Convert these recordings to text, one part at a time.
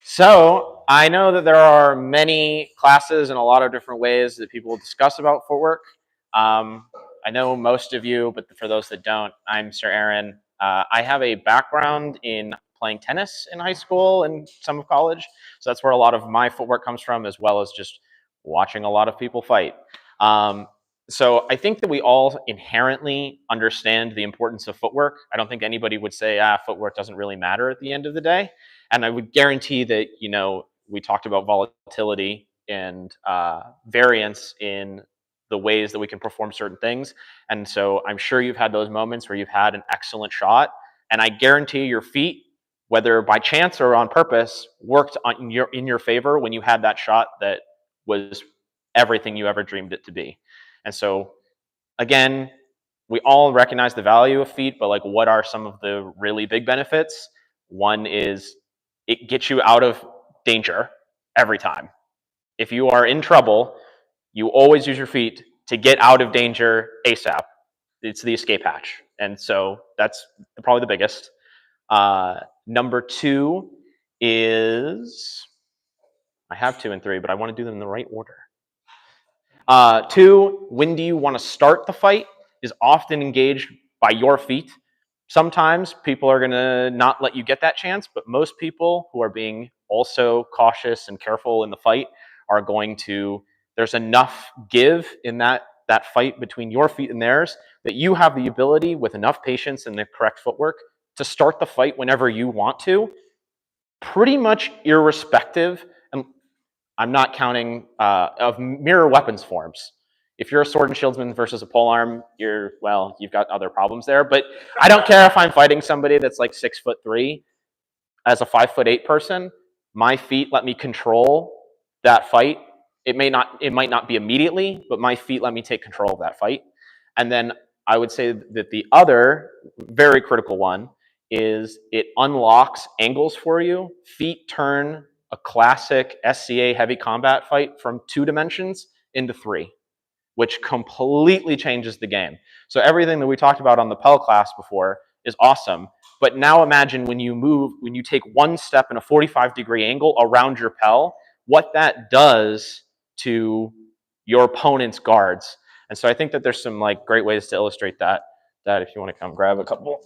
So I know that there are many classes and a lot of different ways that people discuss about footwork. Um, I know most of you, but for those that don't, I'm Sir Aaron. I have a background in playing tennis in high school and some of college, so that's where a lot of my footwork comes from, as well as just watching a lot of people fight. Um, so I think that we all inherently understand the importance of footwork. I don't think anybody would say, footwork doesn't really matter at the end of the day. And I would guarantee that, we talked about volatility and variance in the ways that we can perform certain things. And so I'm sure you've had those moments where you've had an excellent shot. And I guarantee your feet, whether by chance or on purpose, worked in your favor when you had that shot that was everything you ever dreamed it to be. And so, again, we all recognize the value of feet, but what are some of the really big benefits? One is it gets you out of danger every time. If you are in trouble, you always use your feet to get out of danger ASAP. It's the escape hatch. And so that's probably the biggest. Number two is, I have 2 and 3, but I want to do them in the right order. 2, when do you want to start the fight is often engaged by your feet. Sometimes people are going to not let you get that chance, but most people who are being also cautious and careful in the fight are going to, there's enough give in that fight between your feet and theirs that you have the ability, with enough patience and the correct footwork, to start the fight whenever you want to, pretty much irrespective. And I'm not counting of mirror weapons forms. If you're a sword and shieldsman versus a polearm, you've got other problems there. But I don't care if I'm fighting somebody that's like 6'3" as a 5'8" person. My feet let me control that fight. It might not be immediately, but my feet let me take control of that fight. And then I would say that the other very critical one is it unlocks angles for you. Feet turn a classic SCA heavy combat fight from 2 dimensions into 3, which completely changes the game. So everything that we talked about on the Pell class before is awesome. But now imagine when you take one step in a 45-degree angle around your Pell, what that does to your opponent's guards. And so I think that there's some great ways to illustrate that if you want to come grab a couple.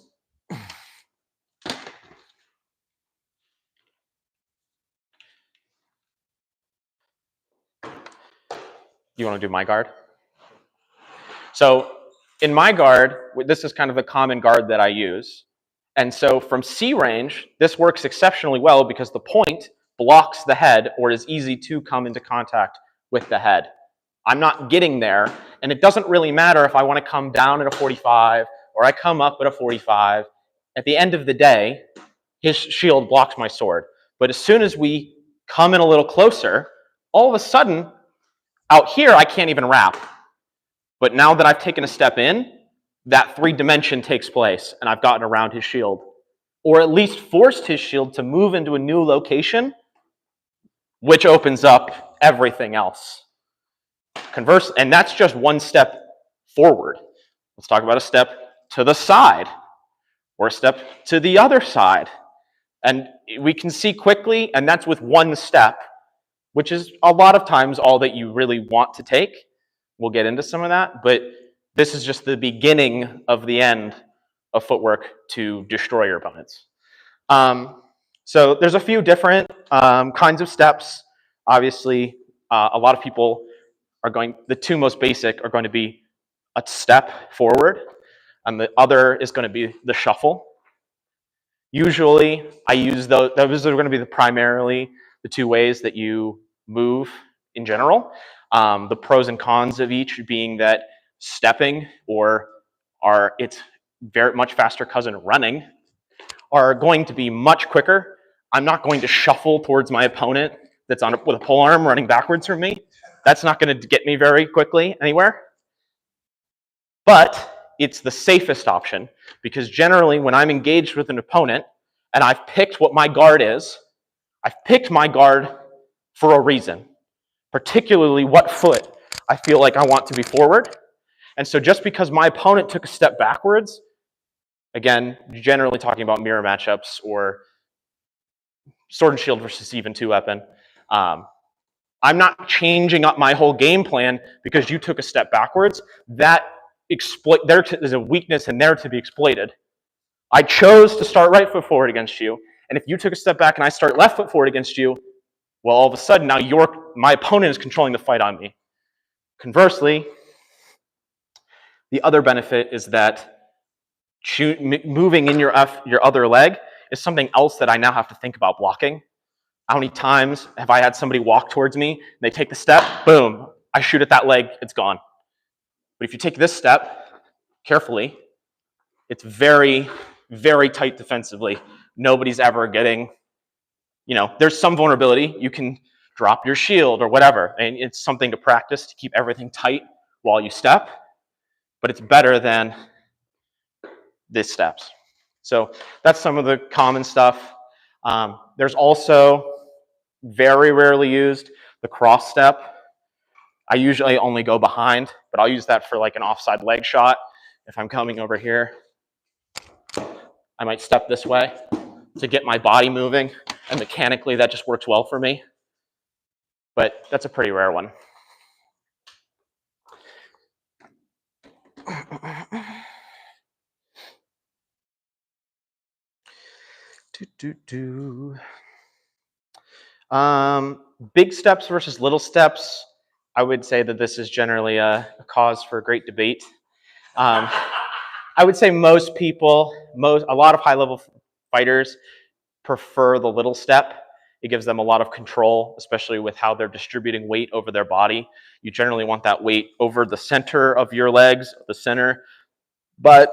You want to do my guard? So in my guard, this is kind of a common guard that I use. And so from C range, this works exceptionally well because the point blocks the head or is easy to come into contact with the head. I'm not getting there, and it doesn't really matter if I want to come down at a 45 or I come up at a 45. At the end of the day, his shield blocks my sword. But as soon as we come in a little closer, all of a sudden, out here, I can't even wrap. But now that I've taken a step in, that 3-dimension takes place, and I've gotten around his shield. Or at least forced his shield to move into a new location, which opens up everything else. And that's just one step forward. Let's talk about a step to the side, or a step to the other side. And we can see quickly, and that's with one step, which is a lot of times all that you really want to take. We'll get into some of that, but this is just the beginning of the end of footwork to destroy your opponents. So there's a few different kinds of steps. Obviously, a lot of people the 2 most basic are going to be a step forward, and the other is going to be the shuffle. Usually, I use those are going to be primarily the 2 ways that you move in general. The pros and cons of each being that stepping its very much faster cousin running are going to be much quicker. I'm not going to shuffle towards my opponent that's with a polearm running backwards from me. That's not going to get me very quickly anywhere. But it's the safest option, because generally when I'm engaged with an opponent and I've picked what my guard is, I've picked my guard for a reason, particularly what foot I feel like I want to be forward. And so just because my opponent took a step backwards Again, generally talking about mirror matchups or sword and shield versus even two weapon. I'm not changing up my whole game plan because you took a step backwards. There is a weakness in there to be exploited. I chose to start right foot forward against you, and if you took a step back and I start left foot forward against you, well, all of a sudden now my opponent is controlling the fight on me. Conversely, the other benefit is that moving in your other leg is something else that I now have to think about blocking. How many times have I had somebody walk towards me, and they take the step, boom, I shoot at that leg, it's gone. But if you take this step carefully, it's very, very tight defensively. Nobody's ever getting, there's some vulnerability. You can drop your shield or whatever, and it's something to practice to keep everything tight while you step, but it's better than these steps. So that's some of the common stuff. There's also, very rarely used, the cross step. I usually only go behind, but I'll use that for like an offside leg shot. If I'm coming over here, I might step this way to get my body moving, and mechanically that just works well for me. But that's a pretty rare one. Big steps versus little steps. I would say that this is generally a cause for great debate. I would say most people, a lot of high-level fighters prefer the little step. It gives them a lot of control, especially with how they're distributing weight over their body. You generally want that weight over the center of your legs, the center. But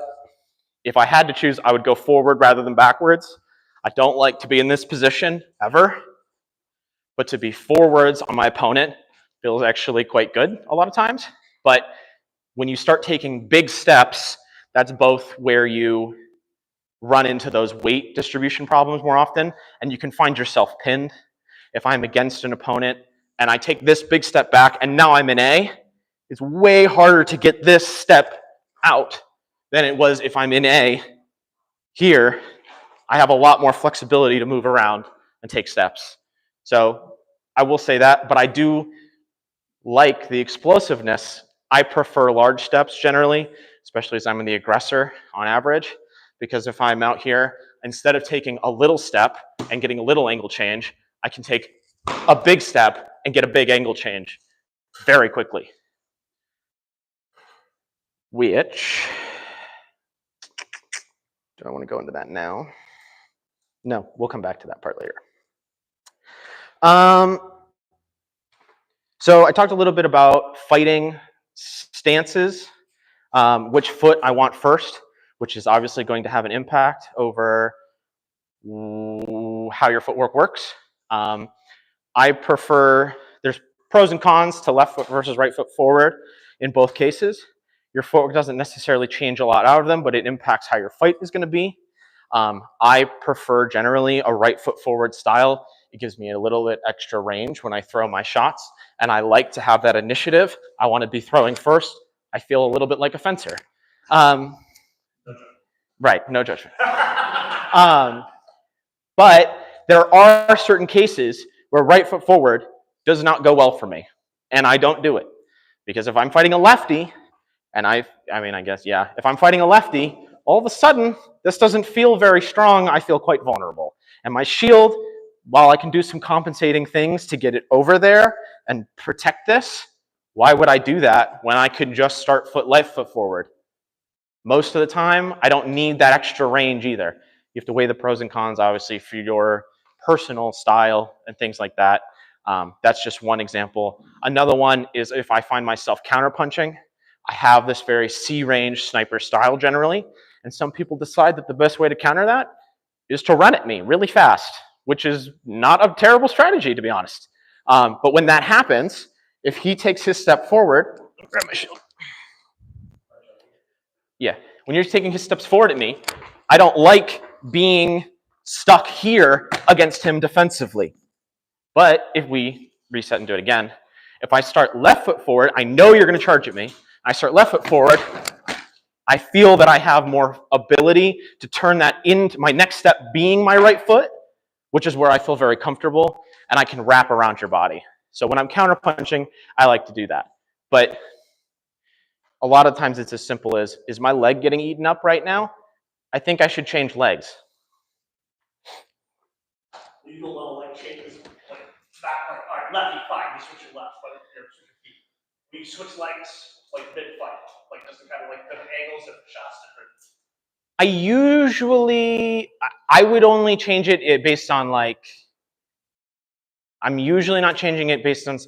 if I had to choose, I would go forward rather than backwards. I don't like to be in this position ever, but to be forwards on my opponent feels actually quite good a lot of times. But when you start taking big steps, that's both where you run into those weight distribution problems more often, and you can find yourself pinned. If I'm against an opponent and I take this big step back and now I'm in A, it's way harder to get this step out than it was if I'm in A. Here, I have a lot more flexibility to move around and take steps. So I will say that, but I do like the explosiveness. I prefer large steps generally, especially as I'm the aggressor on average, because if I'm out here, instead of taking a little step and getting a little angle change, I can take a big step and get a big angle change very quickly. Which, do I want to go into that now? No, we'll come back to that part later. So I talked a little bit about fighting stances, which foot I want first, which is obviously going to have an impact over how your footwork works. I prefer, there's pros and cons to left foot versus right foot forward in both cases. Your footwork doesn't necessarily change a lot out of them, but it impacts how your fight is going to be. I prefer generally a right foot forward style. It gives me a little bit extra range when I throw my shots, and I like to have that initiative. I want to be throwing first. I feel a little bit like a fencer. Right, no judgment. But there are certain cases where right foot forward does not go well for me, and I don't do it. Because if I'm fighting a lefty, and if I'm fighting a lefty, all of a sudden, this doesn't feel very strong. I feel quite vulnerable. And my shield, while I can do some compensating things to get it over there and protect this, why would I do that when I could just start left foot forward? Most of the time, I don't need that extra range either. You have to weigh the pros and cons, obviously, for your personal style and things like that. That's just one example. Another one is if I find myself counterpunching. I have this very C-range sniper style generally, and some people decide that the best way to counter that is to run at me really fast, which is not a terrible strategy, to be honest. But when that happens, if he takes his step forward, grab my shield. Yeah, when you're taking his steps forward at me, I don't like being stuck here against him defensively. But if we reset and do it again, if I start left foot forward, I know you're going to charge at me. I start left foot forward, I feel that I have more ability to turn that into my next step being my right foot, which is where I feel very comfortable, and I can wrap around your body. So when I'm counterpunching, I like to do that. But a lot of times it's as simple as, is my leg getting eaten up right now? I think I should change legs. You do a little leg changes, like back, like, all right, lefty, fine, you switch your left, but you switch your feet. When you switch legs, like mid-fight, like just to kind of like different angles, different shots, different. I would only change it based on like, I'm usually not changing it based on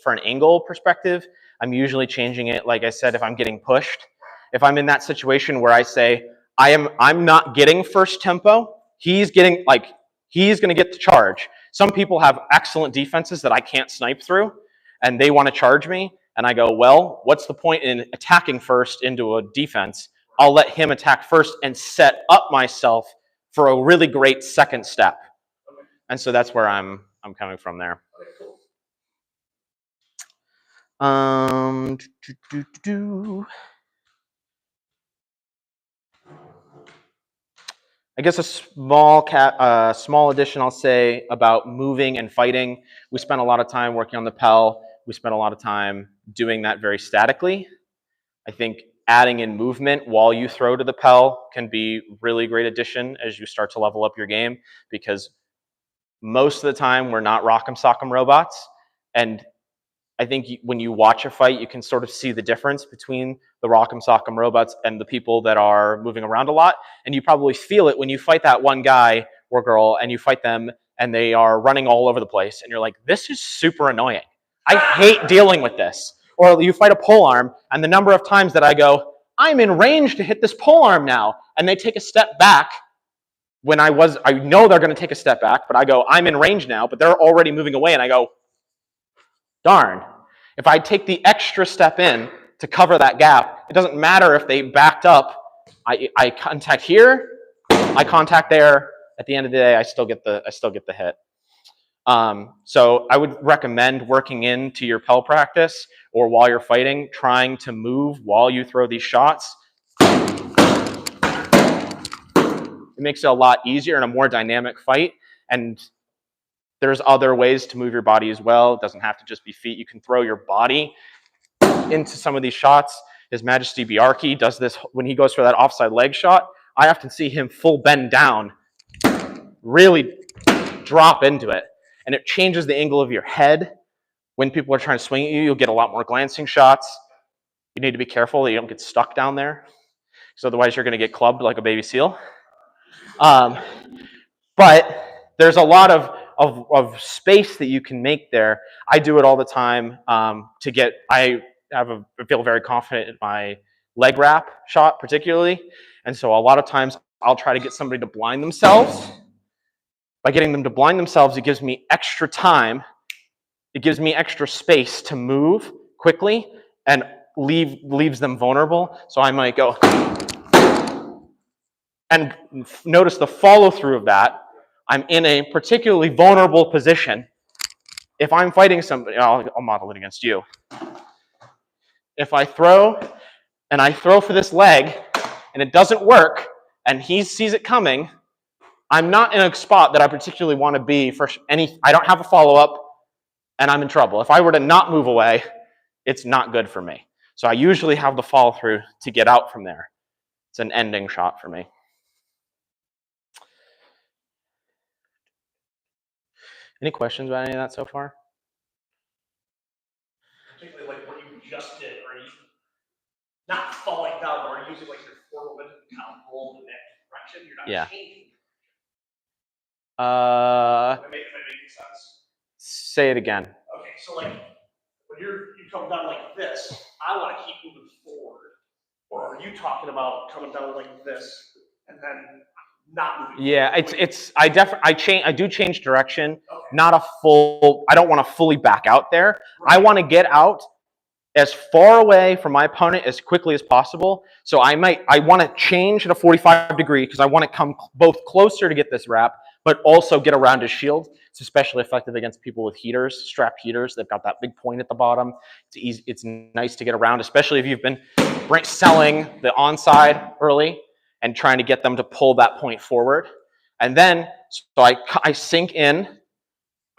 for an angle perspective. I'm usually changing it, like I said, if I'm getting pushed. If I'm in that situation where I say, I'm not getting first tempo, he's gonna get the charge. Some people have excellent defenses that I can't snipe through, and they want to charge me, and I go, well, what's the point in attacking first into a defense? I'll let him attack first and set up myself for a really great second step. Okay. And so that's where I'm coming from there. Okay, cool. I guess a small addition I'll say about moving and fighting. We spent a lot of time working on the Pell. We spent a lot of time doing that very statically. I think adding in movement while you throw to the Pell can be really great addition as you start to level up your game, because most of the time we're not rock'em sock'em robots. And I think when you watch a fight, you can sort of see the difference between the rock'em sock'em robots and the people that are moving around a lot. And you probably feel it when you fight that one guy or girl and you fight them and they are running all over the place. And you're like, this is super annoying. I hate dealing with this. Or you fight a polearm, and the number of times that I go, I'm in range to hit this polearm now, and they take a step back when I know they're going to take a step back, but I go, I'm in range now, but they're already moving away, and I go, darn. If I take the extra step in to cover that gap, it doesn't matter if they backed up. I contact here, I contact there. At the end of the day, I still get the hit. So I would recommend working into your Pell practice or while you're fighting, trying to move while you throw these shots. It makes it a lot easier and a more dynamic fight. And there's other ways to move your body as well. It doesn't have to just be feet. You can throw your body into some of these shots. His Majesty Bjarki does this when he goes for that offside leg shot. I often see him full bend down, really drop into it. And it changes the angle of your head. When people are trying to swing at you, you'll get a lot more glancing shots. You need to be careful that you don't get stuck down there, because otherwise you're going to get clubbed like a baby seal. But there's a lot of space that you can make there. I do it all the time I feel very confident in my leg wrap shot particularly. And so a lot of times I'll try to get somebody to blind themselves. By getting them to blind themselves, it gives me extra time. It gives me extra space to move quickly and leaves them vulnerable. So I might go, and notice the follow through of that. I'm in a particularly vulnerable position. If I'm fighting somebody, I'll model it against you. If I throw, and I throw for this leg, and it doesn't work, and he sees it coming, I'm not in a spot that I particularly want to be for I don't have a follow-up, and I'm in trouble. If I were to not move away, it's not good for me. So I usually have the follow-through to get out from there. It's an ending shot for me. Any questions about any of that so far? Particularly like what you just did, or you not falling down, or using like your forward and kind of roll in that direction. You're not changing. Am I making sense? Say it again. Okay, so like when you come down like this, I want to keep moving forward. Or are you talking about coming down like this and then not moving? Yeah, I do change direction. Okay. Not a full. I don't want to fully back out there. Right. I want to get out as far away from my opponent as quickly as possible. So I want to change at a 45 degree because I want to come both closer to get this wrap, but also get around his shield. It's especially effective against people with heaters, strapped heaters. They've got that big point at the bottom. It's easy, it's nice to get around, especially if you've been selling the onside early and trying to get them to pull that point forward. And then, so I sink in,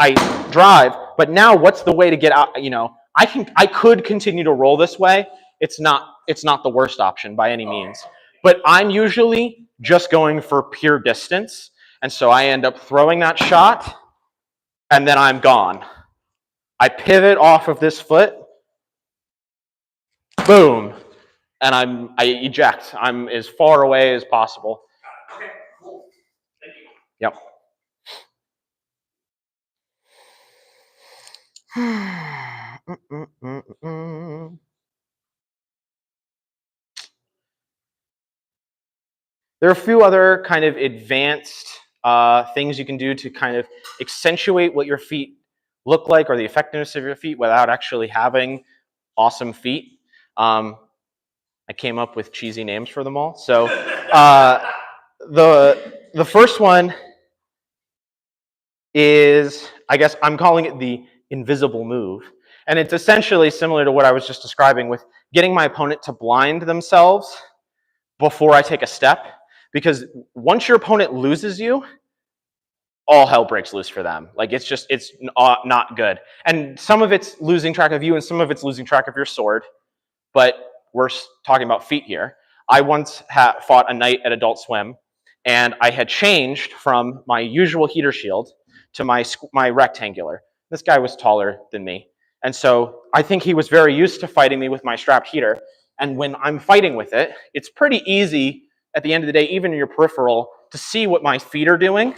I drive, but now what's the way to get out? You know, I could continue to roll this way. It's not the worst option by any means. But I'm usually just going for pure distance. And so I end up throwing that shot, and then I'm gone. I pivot off of this foot, boom, and I eject. I'm as far away as possible. Okay, cool. Thank you. Yep. There are a few other kind of advanced things you can do to kind of accentuate what your feet look like or the effectiveness of your feet without actually having awesome feet. I came up with cheesy names for them all. So the first one is, I guess I'm calling it the invisible move. And it's essentially similar to what I was just describing with getting my opponent to blind themselves before I take a step. Because once your opponent loses you, all hell breaks loose for them. Like it's not good. And some of it's losing track of you and some of it's losing track of your sword. But we're talking about feet here. I once fought a knight at Adult Swim, and I had changed from my usual heater shield to my rectangular. This guy was taller than me. And so I think he was very used to fighting me with my strapped heater. And when I'm fighting with it, it's pretty easy at the end of the day, even in your peripheral, to see what my feet are doing.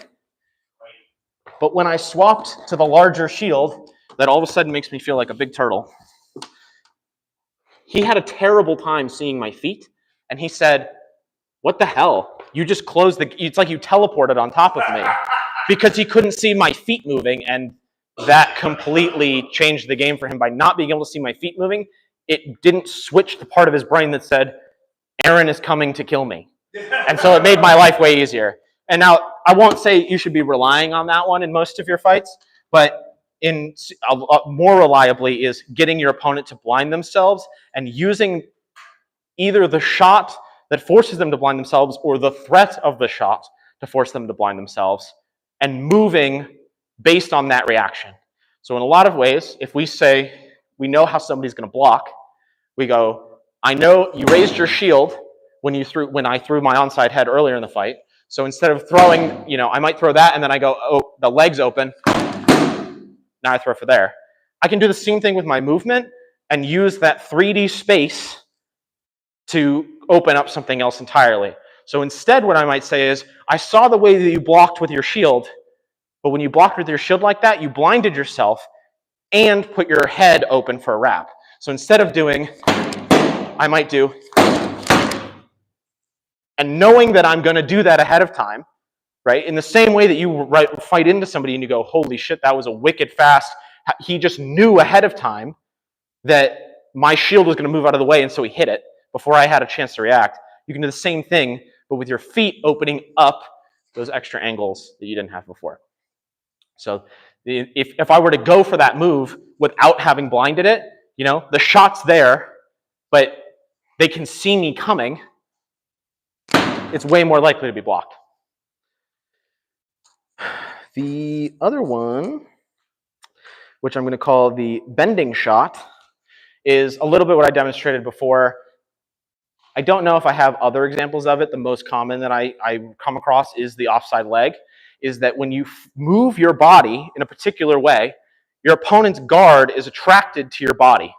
But when I swapped to the larger shield, that all of a sudden makes me feel like a big turtle. He had a terrible time seeing my feet, and he said, "What the hell? You just closed it's like you teleported on top of me," because he couldn't see my feet moving, and that completely changed the game for him by not being able to see my feet moving. It didn't switch the part of his brain that said, "Aaron is coming to kill me." And so it made my life way easier. And now, I won't say you should be relying on that one in most of your fights, but more reliably is getting your opponent to blind themselves and using either the shot that forces them to blind themselves or the threat of the shot to force them to blind themselves and moving based on that reaction. So in a lot of ways, if we say we know how somebody's going to block, we go, I know you raised your shield when I threw my onside head earlier in the fight. So instead of throwing, I might throw that and then I go, oh, the leg's open. Now I throw for there. I can do the same thing with my movement and use that 3D space to open up something else entirely. So instead, what I might say is, I saw the way that you blocked with your shield, but when you blocked with your shield like that, you blinded yourself and put your head open for a wrap. So instead of doing, I might do, and knowing that I'm going to do that ahead of time, right? In the same way that you fight into somebody and you go, holy shit, that was a wicked fast. He just knew ahead of time that my shield was going to move out of the way, and so he hit it before I had a chance to react. You can do the same thing, but with your feet opening up those extra angles that you didn't have before. So if I were to go for that move without having blinded it, the shot's there, but they can see me coming, it's way more likely to be blocked. The other one, which I'm going to call the bending shot, is a little bit what I demonstrated before. I don't know if I have other examples of it. The most common that I come across is the offside leg, is that when you move your body in a particular way, your opponent's guard is attracted to your body.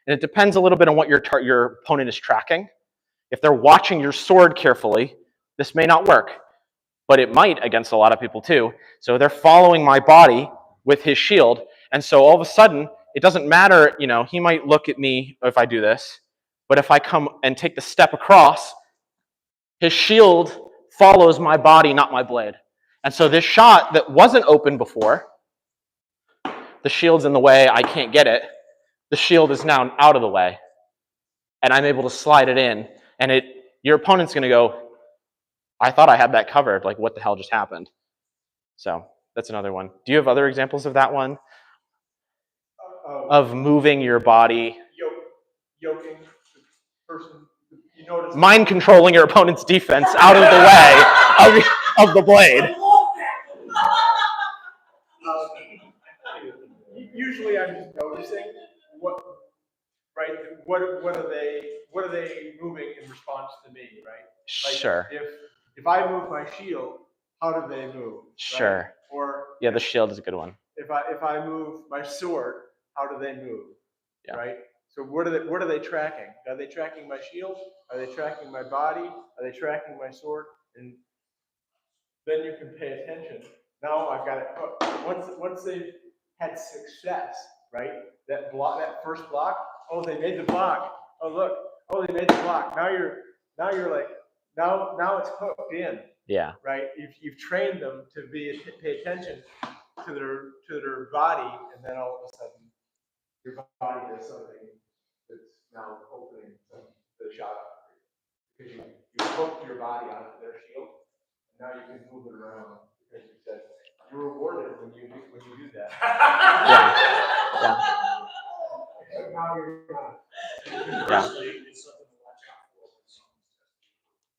And it depends a little bit on what your opponent is tracking. If they're watching your sword carefully, this may not work, but it might against a lot of people too. So they're following my body with his shield, and so all of a sudden, it doesn't matter, he might look at me if I do this, but if I come and take the step across, his shield follows my body, not my blade. And so this shot that wasn't open before, the shield's in the way, I can't get it, the shield is now out of the way, and I'm able to slide it in, and your opponent's going to go, I thought I had that covered. Like, what the hell just happened? So that's another one. Do you have other examples of that one? Of moving your body? Yoking the person. You notice Mind controlling your opponent's defense out of the way of the blade. I love that. Usually, I'm just noticing what are they moving in response to me, right? Like Sure. If I move my shield, how do they move? Sure. Right? Or yeah, the shield is a good one. If I move my sword, how do they move? Yeah. Right. So what are they tracking? Are they tracking my shield? Are they tracking my body? Are they tracking my sword? And then you can pay attention. Now I've got it hooked. Once they've had success, right? That first block. Oh, they made the block. Oh, look. Oh, they made the block. Now you're like now it's hooked in. Yeah. Right. You've trained them to pay attention to their body, and then all of a sudden your body does something that's now opening the shot up because you hooked your body onto their shield, and now you can move it around because you said you're rewarded when you do that. Yeah. So now you're not. Conversely, it's something to watch out for when someone's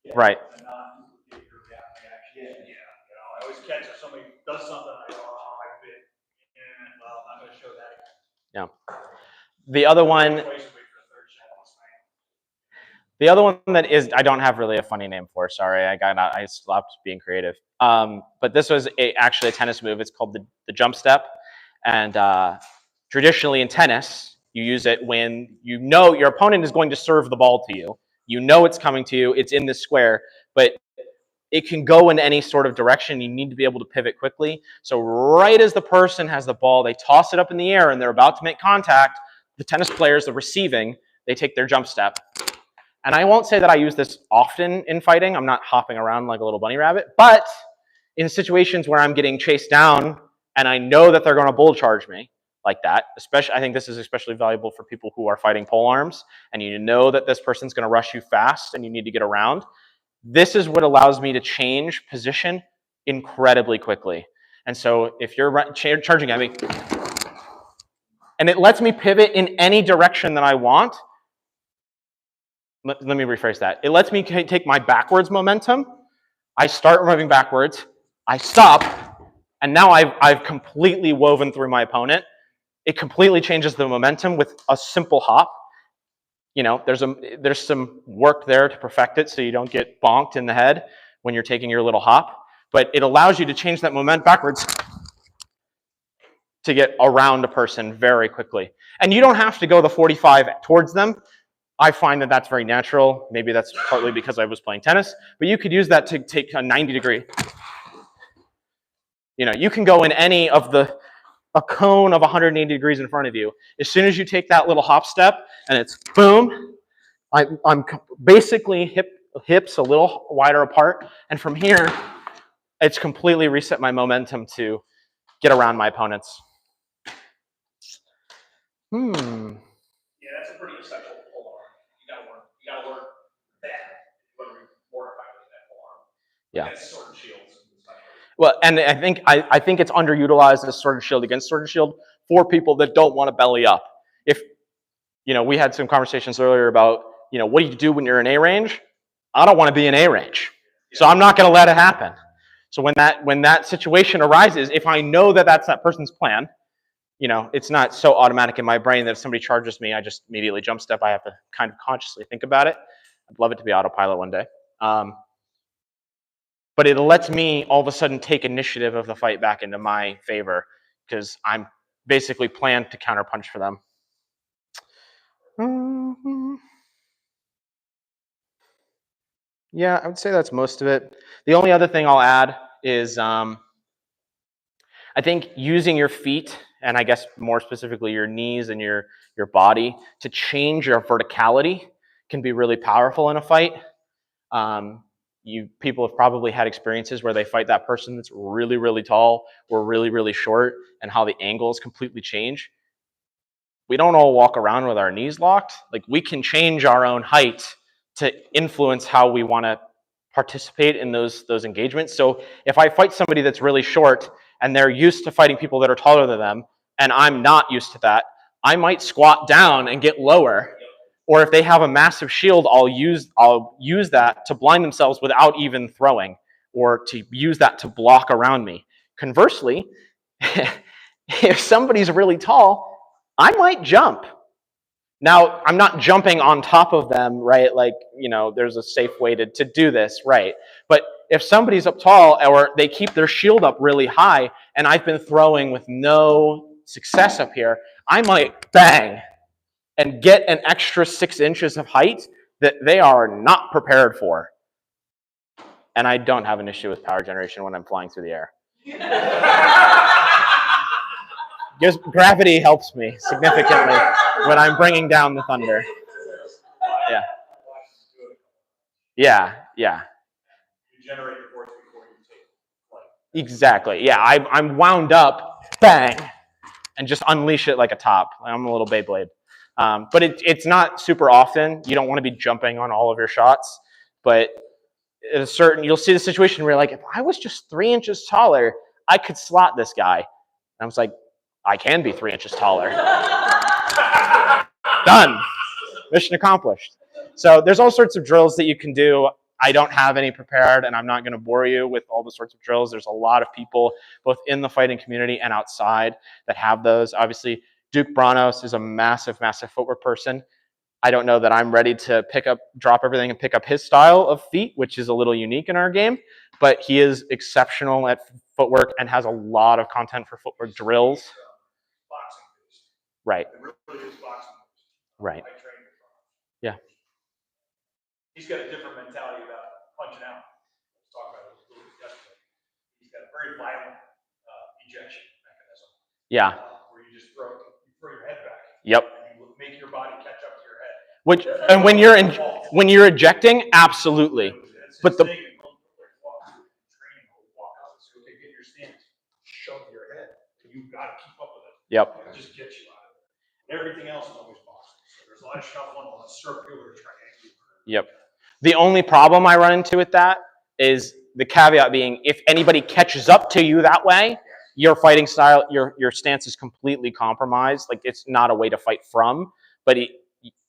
testing. Right. And not duplicate your reaction. Yeah. You know, I always catch if somebody does something, I go, oh, I bit. And well, I'm not going to show that again. Yeah. The other one. Twice a week for the third shot last night. The other one that is, I don't have really a funny name for. Sorry, I stopped being creative. But this was actually a tennis move. It's called the jump step, and traditionally in tennis, you use it when you know your opponent is going to serve the ball to you. You know it's coming to you. It's in this square, but it can go in any sort of direction. You need to be able to pivot quickly. So right as the person has the ball, they toss it up in the air and they're about to make contact. The tennis players, the receiving, they take their jump step. And I won't say that I use this often in fighting. I'm not hopping around like a little bunny rabbit. But in situations where I'm getting chased down and I know that they're going to bull charge me like that, especially, I think this is especially valuable for people who are fighting pole arms and you know that this person's going to rush you fast and you need to get around. This is what allows me to change position incredibly quickly. And so if you're charging at me, and it lets me pivot in any direction that I want. Let me rephrase that. It lets me take my backwards momentum. I start moving backwards. I stop. And now I've completely woven through my opponent. It completely changes the momentum with a simple hop. You know, there's some work there to perfect it so you don't get bonked in the head when you're taking your little hop. But it allows you to change that momentum backwards to get around a person very quickly. And you don't have to go the 45 towards them. I find that that's very natural. Maybe that's partly because I was playing tennis, but you could use that to take a 90-degree. You know, you can go in any of a cone of 180 degrees in front of you. As soon as you take that little hop step and it's boom, I'm basically hips a little wider apart. And from here, it's completely reset my momentum to get around my opponents. Yeah, that's a pretty essential pole arm. You gotta learn that. You want to be more effective with that pole arm. Yeah. Against sword and shields. Well, and I think it's underutilized as sword and shield against sword and shield for people that don't want to belly up. If, you know, we had some conversations earlier about, you know, what do you do when you're in A range? I don't want to be in A range. So I'm not going to let it happen. So when that situation arises, if I know that that's that person's plan, you know, it's not so automatic in my brain that if somebody charges me, I just immediately jump step. I have to kind of consciously think about it. I'd love it to be autopilot one day. But it lets me all of a sudden take initiative of the fight back into my favor because I'm basically planned to counterpunch for them. Yeah, I would say that's most of it. The only other thing I'll add is I think using your feet, and I guess more specifically your knees and your body, to change your verticality can be really powerful in a fight. People have probably had experiences where they fight that person that's really, really tall or really, really short, and how the angles completely change. we don't all walk around with our knees locked. Like, we can change our own height to influence how we want to participate in those engagements. So if I fight somebody that's really short and they're used to fighting people that are taller than them, and I'm not used to that, I might squat down and get lower. Or if they have a massive shield, I'll use that to blind themselves without even throwing, or to use that to block around me. Conversely, if somebody's really tall, I might jump. Now, I'm not jumping on top of them, right? Like, there's a safe way to do this, right? But if somebody's up tall or they keep their shield up really high and I've been throwing with no success up here, I might bang and get an extra 6 inches of height that they are not prepared for. And I don't have an issue with power generation when I'm flying through the air. Just gravity helps me significantly when I'm bringing down the thunder. Yeah. Yeah, yeah. You generate your force before you take flight. Exactly. Yeah, I'm wound up, bang, and just unleash it like a top. I'm a little Beyblade. But it's not super often. You don't want to be jumping on all of your shots. But at a certain, you'll see the situation where, like, if I was just 3 inches taller, I could slot this guy. And I was like, I can be 3 inches taller. Done. Mission accomplished. So there's all sorts of drills that you can do. I don't have any prepared, and I'm not going to bore you with all the sorts of drills. There's a lot of people, both in the fighting community and outside, that have those. Obviously, Duke Branos is a massive, massive footwork person. I don't know that I'm ready to drop everything and pick up his style of feat, which is a little unique in our game, but he is exceptional at footwork and has a lot of content for footwork drills. Boxing. Right. It really is boxing. Right. I trained with him. Yeah. He's got a different mentality about punching out. Let's talk about it a little bit yesterday. He's got a very violent ejection mechanism. Yeah. Where you just throw your head back. Yep. And you make your body catch up to your head. And when you're ejecting, absolutely. But the training, walk out and say, okay, get your stance, shove your head. You've got to keep up with it. Yep. It just gets you out of it. Everything else is always boxing. So there's a lot of shuffling, a lot of circular triangular. Yep. The only problem I run into with that is the caveat being, if anybody catches up to you that way, your fighting style, your stance is completely compromised. Like, it's not a way to fight from, but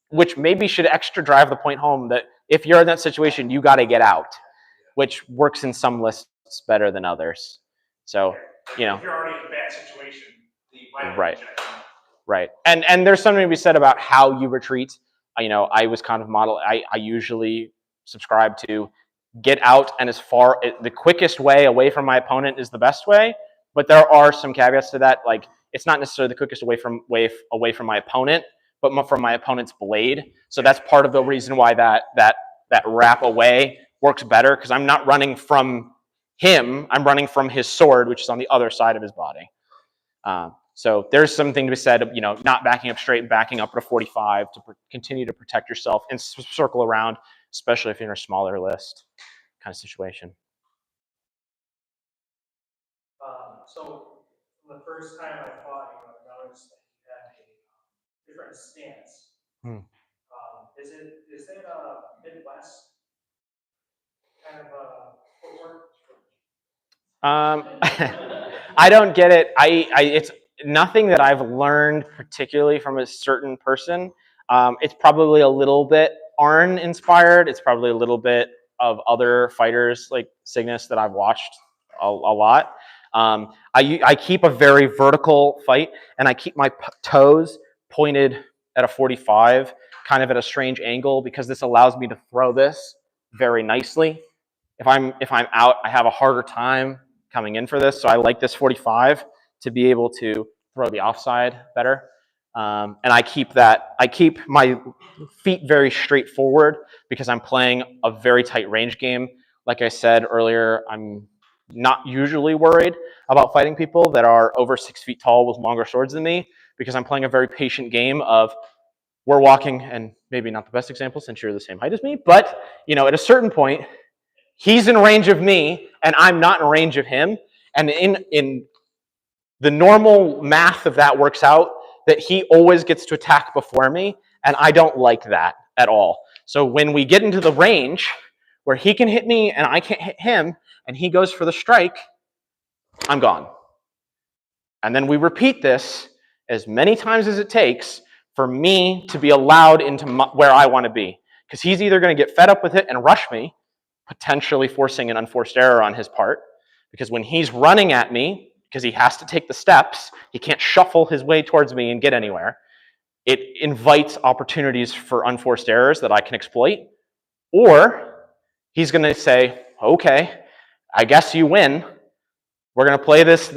which maybe should extra drive the point home that if you're in that situation, you got to get out, which works in some lists better than others. So, If you're already in a bad situation, you might right. Right. And there's something to be said about how you retreat. I was kind of I usually subscribe to get out, and the quickest way away from my opponent is the best way. But there are some caveats to that. Like, it's not necessarily the quickest away from my opponent, but from my opponent's blade. So that's part of the reason why that wrap away works better, because I'm not running from him. I'm running from his sword, which is on the other side of his body. So there's something to be said of, not backing up straight, backing up at a 45 to continue to protect yourself and circle around, especially if you're in a smaller list kind of situation. So the first time I fought you, I noticed that you had a different stance. Is it a Midwest kind of footwork? I don't get it. It's nothing that I've learned particularly from a certain person. It's probably a little bit Arn inspired. It's probably a little bit of other fighters like Cygnus that I've watched a lot. I keep a very vertical fight, and I keep my toes pointed at a 45, kind of at a strange angle, because this allows me to throw this very nicely. If I'm out, I have a harder time coming in for this, so I like this 45 to be able to throw the offside better. And I keep my feet very straightforward because I'm playing a very tight range game. Like I said earlier, I'm not usually worried about fighting people that are over 6 feet tall with longer swords than me, because I'm playing a very patient game of, we're walking, and maybe not the best example since you're the same height as me, but at a certain point, he's in range of me and I'm not in range of him. And in the normal math of that works out that he always gets to attack before me, and I don't like that at all. So when we get into the range where he can hit me and I can't hit him, and he goes for the strike, I'm gone. And then we repeat this as many times as it takes for me to be allowed into where I want to be. Because he's either going to get fed up with it and rush me, potentially forcing an unforced error on his part. Because when he's running at me, because he has to take the steps, he can't shuffle his way towards me and get anywhere. It invites opportunities for unforced errors that I can exploit. Or he's going to say, okay, I guess you win. We're going to play this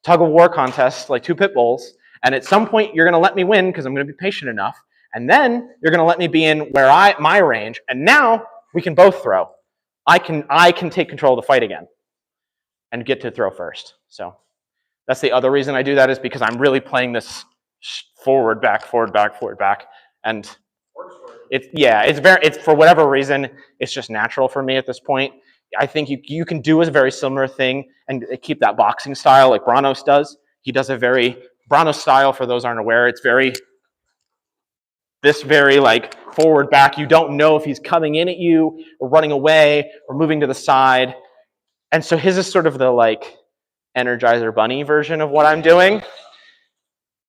tug of war contest like two pit bulls, and at some point you're going to let me win because I'm going to be patient enough, and then you're going to let me be in where my range, and now we can both throw. I can take control of the fight again and get to throw first. So that's the other reason I do that, is because I'm really playing this forward, back, and it's for whatever reason, it's just natural for me at this point. I think you can do a very similar thing and keep that boxing style like Branos does. He does Branos style, for those aren't aware, it's very like forward, back. You don't know if he's coming in at you or running away or moving to the side. And so his is sort of the like Energizer Bunny version of what I'm doing.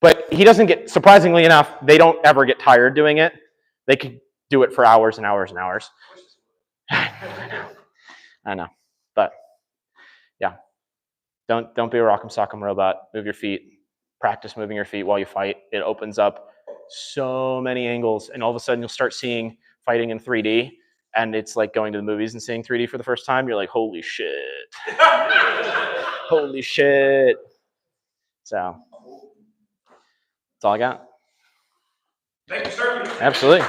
But he doesn't get, surprisingly enough, they don't ever get tired doing it. They could do it for hours and hours and hours. I know, but yeah, don't be a rock'em sock'em robot. Move your feet. Practice moving your feet while you fight. It opens up so many angles, and all of a sudden you'll start seeing fighting in 3D, and it's like going to the movies and seeing 3D for the first time. You're like, holy shit, holy shit. So that's all I got. Thank you, sir. Absolutely.